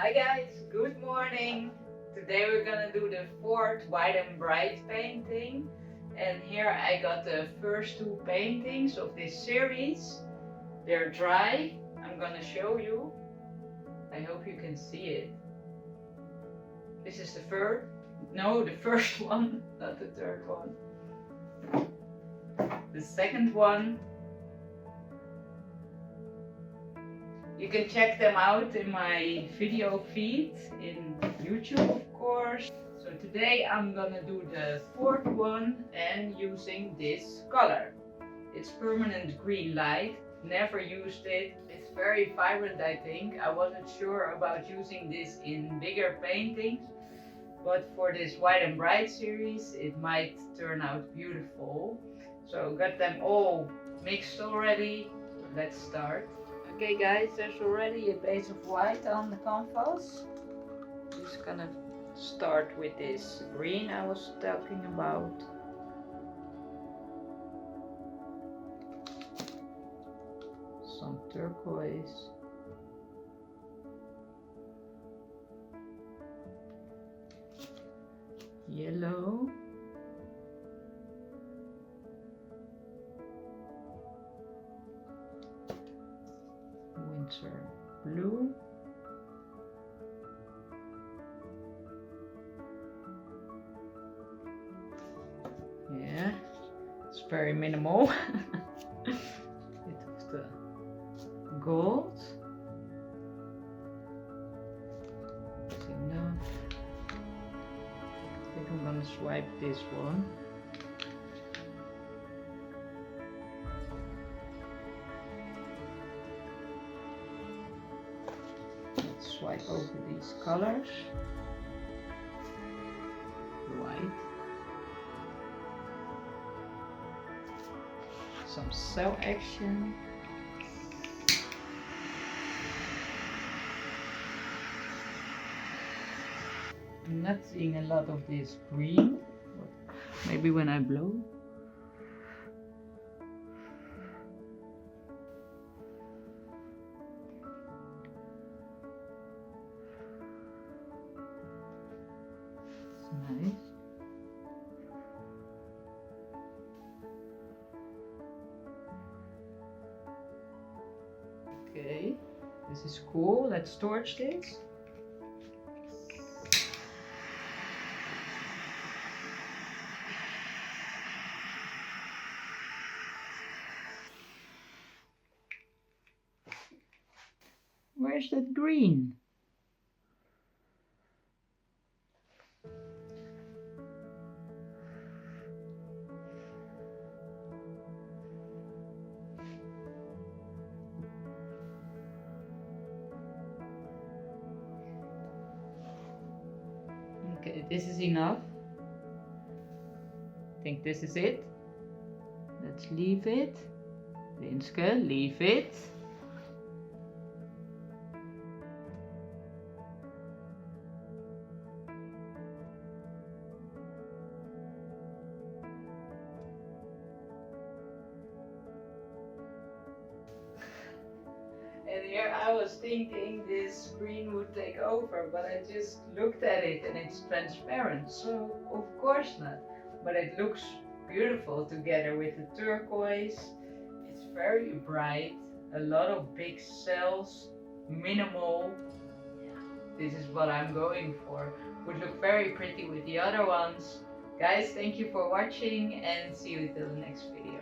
Hi guys, good morning. Today we're gonna do the fourth white and bright painting. And here I got the first two paintings of this series. They're dry. I'm gonna show you. I hope you can see it. This is the first one, not the third one. The second one. You can check them out in my video feed in YouTube, of course. So today I'm gonna do the fourth one and using this color. It's permanent green light. Never used it. It's very vibrant, I think. I wasn't sure about using this in bigger paintings, but for this white and bright series it might turn out beautiful. So got them all mixed already. Let's start. Okay guys, there's already a base of white on the canvas. Just gonna start with this green I was talking about. Some turquoise. Yellow. Winter blue. Yeah, it's very minimal. Bit of the gold. That's enough. I think I'm gonna swipe this one. Swipe over these colors. White. Some cell action. I'm not seeing a lot of this green. Maybe when I blow. Nice. Okay, this is cool. Let's torch this. Where's that green? Okay, this is enough. I think this is it. Let's leave it. Rinske, leave it. And here I was thinking this green would take over, but I just looked at it and it's transparent, so of course not. But it looks beautiful together with the turquoise. It's very bright, a lot of big cells, minimal. This is what I'm going for. Would look very pretty with the other ones. Guys, thank you for watching and see you till the next video.